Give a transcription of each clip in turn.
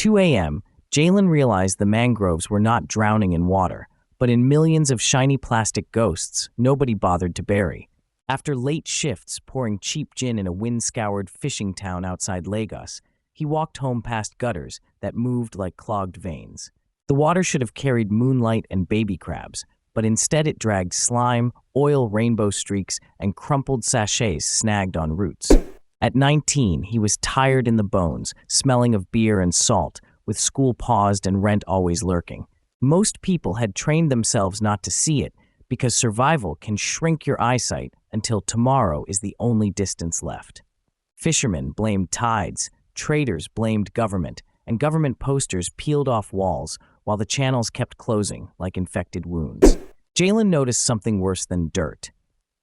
2 a.m., Jalen realized the mangroves were not drowning in water, but in millions of shiny plastic ghosts nobody bothered to bury. After late shifts pouring cheap gin in a wind-scoured fishing town outside Lagos, he walked home past gutters that moved like clogged veins. The water should have carried moonlight and baby crabs, but instead it dragged slime, oil rainbow streaks, and crumpled sachets snagged on roots. At 19, he was tired in the bones, smelling of beer and salt, with school paused and rent always lurking. Most people had trained themselves not to see it, because survival can shrink your eyesight until tomorrow is the only distance left. Fishermen blamed tides, traders blamed government, and government posters peeled off walls while the channels kept closing like infected wounds. Jalen noticed something worse than dirt: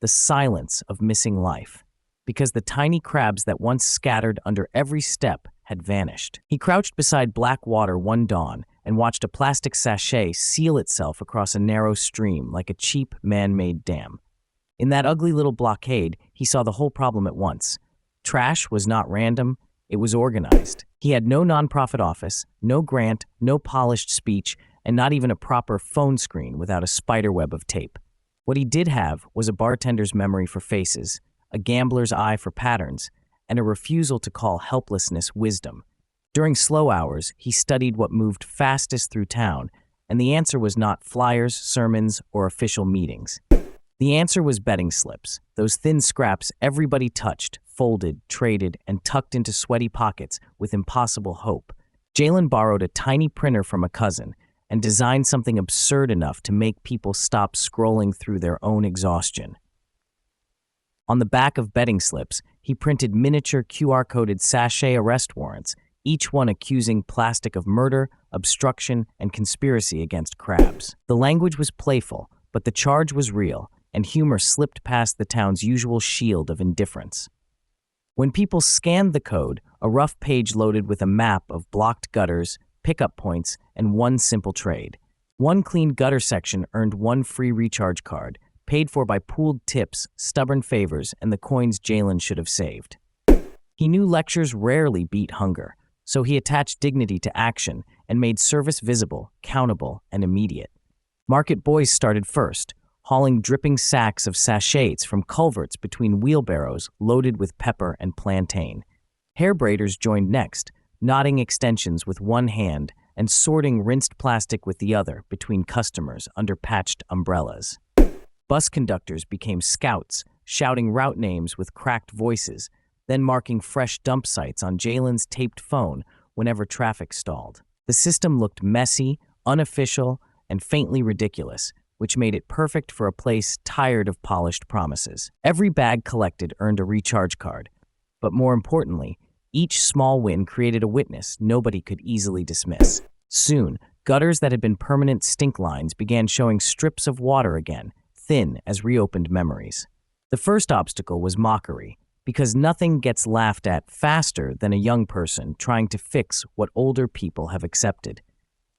the silence of missing life, because the tiny crabs that once scattered under every step had vanished. He crouched beside black water one dawn and watched a plastic sachet seal itself across a narrow stream like a cheap man-made dam. In that ugly little blockade, he saw the whole problem at once. Trash was not random, it was organized. He had no nonprofit office, no grant, no polished speech, and not even a proper phone screen without a spiderweb of tape. What he did have was a bartender's memory for faces, a gambler's eye for patterns, and a refusal to call helplessness wisdom. During slow hours, he studied what moved fastest through town, and the answer was not flyers, sermons, or official meetings. The answer was betting slips, those thin scraps everybody touched, folded, traded, and tucked into sweaty pockets with impossible hope. Jalen borrowed a tiny printer from a cousin and designed something absurd enough to make people stop scrolling through their own exhaustion. On the back of betting slips, he printed miniature QR-coded sachet arrest warrants, each one accusing plastic of murder, obstruction, and conspiracy against crabs. The language was playful, but the charge was real, and humor slipped past the town's usual shield of indifference. When people scanned the code, a rough page loaded with a map of blocked gutters, pickup points, and one simple trade. One clean gutter section earned one free recharge card, paid for by pooled tips, stubborn favors, and the coins Jalen should have saved. He knew lectures rarely beat hunger, so he attached dignity to action and made service visible, countable, and immediate. Market boys started first, hauling dripping sacks of sachets from culverts between wheelbarrows loaded with pepper and plantain. Hair braiders joined next, knotting extensions with one hand and sorting rinsed plastic with the other between customers under patched umbrellas. Bus conductors became scouts, shouting route names with cracked voices, then marking fresh dump sites on Jalen's taped phone whenever traffic stalled. The system looked messy, unofficial, and faintly ridiculous, which made it perfect for a place tired of polished promises. Every bag collected earned a recharge card, but more importantly, each small win created a witness nobody could easily dismiss. Soon, gutters that had been permanent stink lines began showing strips of water again, thin as reopened memories. The first obstacle was mockery, because nothing gets laughed at faster than a young person trying to fix what older people have accepted.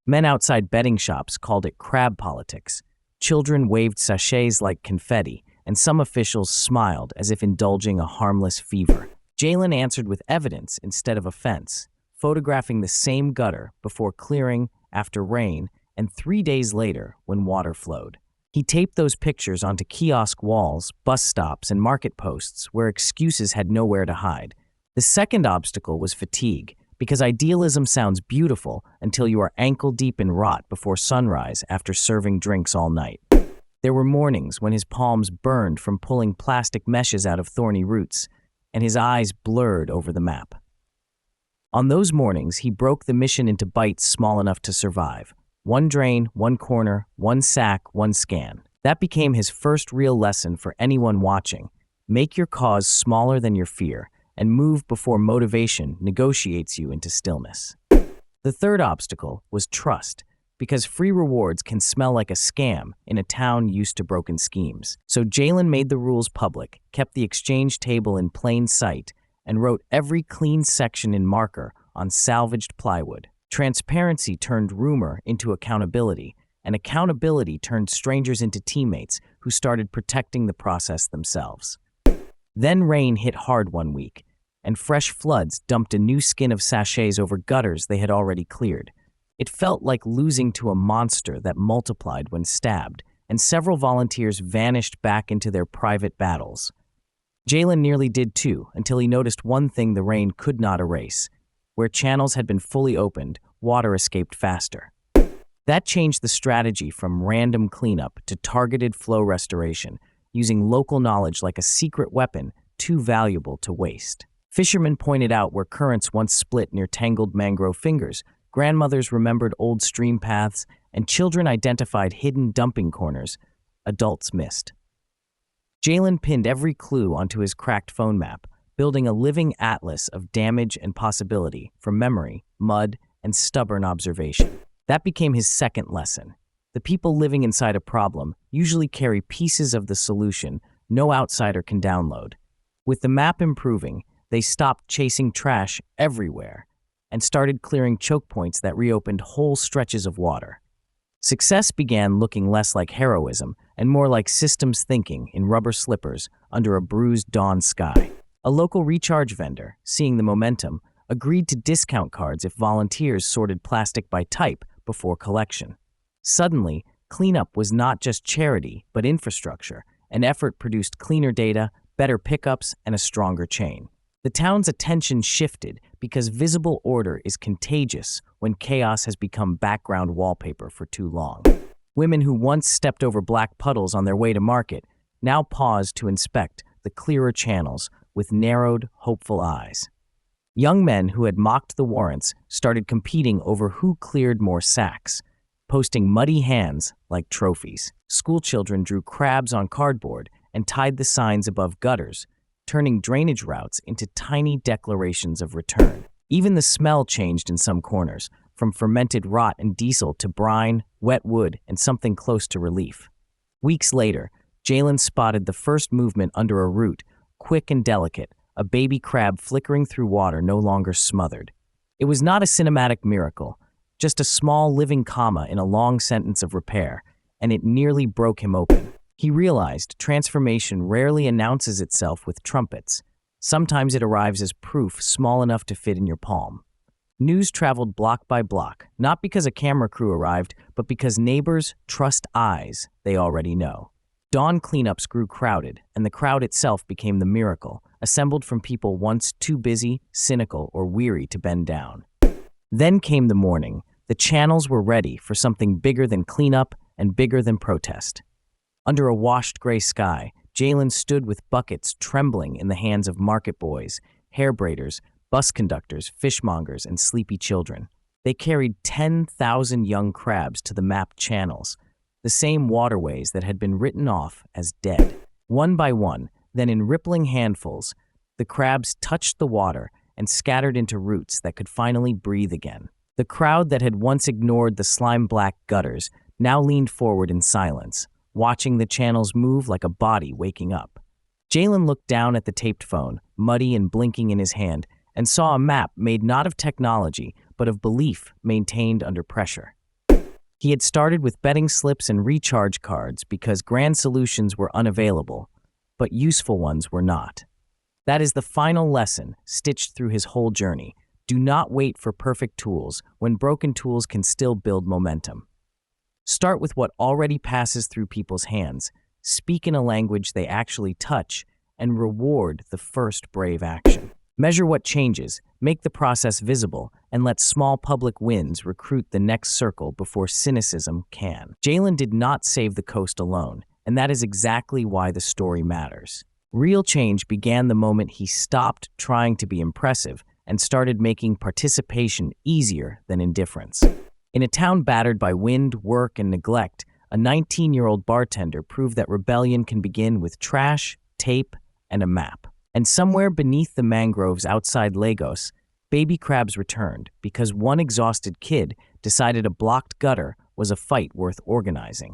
Men outside betting shops called it crab politics. Children waved sachets like confetti, and some officials smiled as if indulging a harmless fever. Jalen answered with evidence instead of offense, photographing the same gutter before clearing, after rain, and 3 days later when water flowed. He taped those pictures onto kiosk walls, bus stops, and market posts where excuses had nowhere to hide. The second obstacle was fatigue, because idealism sounds beautiful until you are ankle-deep in rot before sunrise after serving drinks all night. There were mornings when his palms burned from pulling plastic meshes out of thorny roots, and his eyes blurred over the map. On those mornings, he broke the mission into bites small enough to survive. One drain, one corner, one sack, one scan. That became his first real lesson for anyone watching. Make your cause smaller than your fear, and move before motivation negotiates you into stillness. The third obstacle was trust, because free rewards can smell like a scam in a town used to broken schemes. So Jalen made the rules public, kept the exchange table in plain sight, and wrote every clean section in marker on salvaged plywood. Transparency turned rumor into accountability, and accountability turned strangers into teammates who started protecting the process themselves. Then rain hit hard one week. and fresh floods dumped a new skin of sachets over gutters they had already cleared. It felt like losing to a monster that multiplied when stabbed, and several volunteers vanished back into their private battles. Jalen nearly did too, until he noticed one thing the rain could not erase. Where channels had been fully opened, water escaped faster. That changed the strategy from random cleanup to targeted flow restoration, using local knowledge like a secret weapon too valuable to waste. Fishermen pointed out where currents once split near tangled mangrove fingers, grandmothers remembered old stream paths, and children identified hidden dumping corners adults missed. Jalen pinned every clue onto his cracked phone map, building a living atlas of damage and possibility from memory, mud, and stubborn observation. That became his second lesson. The people living inside a problem usually carry pieces of the solution no outsider can download. With the map improving, they stopped chasing trash everywhere and started clearing choke points that reopened whole stretches of water. Success began looking less like heroism and more like systems thinking in rubber slippers under a bruised dawn sky. A local recharge vendor, seeing the momentum, agreed to discount cards if volunteers sorted plastic by type before collection. Suddenly, cleanup was not just charity, but infrastructure. An effort produced cleaner data, better pickups, and a stronger chain. The town's attention shifted because visible order is contagious when chaos has become background wallpaper for too long. Women who once stepped over black puddles on their way to market now paused to inspect the clearer channels with narrowed, hopeful eyes. Young men who had mocked the warrants started competing over who cleared more sacks, posting muddy hands like trophies. Schoolchildren drew crabs on cardboard and tied the signs above gutters, turning drainage routes into tiny declarations of return. Even the smell changed in some corners, from fermented rot and diesel to brine, wet wood, and something close to relief. Weeks later, Jalen spotted the first movement under a root, quick and delicate, a baby crab flickering through water no longer smothered. It was not a cinematic miracle, just a small living comma in a long sentence of repair, and it nearly broke him open. He realized transformation rarely announces itself with trumpets. Sometimes it arrives as proof small enough to fit in your palm. News traveled block by block, not because a camera crew arrived, but because neighbors trust eyes they already know. Dawn cleanups grew crowded, and the crowd itself became the miracle, assembled from people once too busy, cynical, or weary to bend down. Then came the morning. The channels were ready for something bigger than cleanup and bigger than protest. Under a washed gray sky, Jalen stood with buckets trembling in the hands of market boys, hair braiders, bus conductors, fishmongers, and sleepy children. They carried 10,000 young crabs to the mapped channels, the same waterways that had been written off as dead. One by one, then in rippling handfuls, the crabs touched the water and scattered into roots that could finally breathe again. The crowd that had once ignored the slime-black gutters now leaned forward in silence, watching the channels move like a body waking up. Jalen looked down at the taped phone, muddy and blinking in his hand, and saw a map made not of technology, but of belief maintained under pressure. He had started with betting slips and recharge cards because grand solutions were unavailable, but useful ones were not. That is the final lesson stitched through his whole journey. Do not wait for perfect tools when broken tools can still build momentum. Start with what already passes through people's hands, speak in a language they actually touch, and reward the first brave action. Measure what changes, make the process visible, and let small public wins recruit the next circle before cynicism can. Jalen did not save the coast alone, and that is exactly why the story matters. Real change began the moment he stopped trying to be impressive and started making participation easier than indifference. In a town battered by wind, work, and neglect, a 19-year-old bartender proved that rebellion can begin with trash, tape, and a map. And somewhere beneath the mangroves outside Lagos, baby crabs returned because one exhausted kid decided a blocked gutter was a fight worth organizing.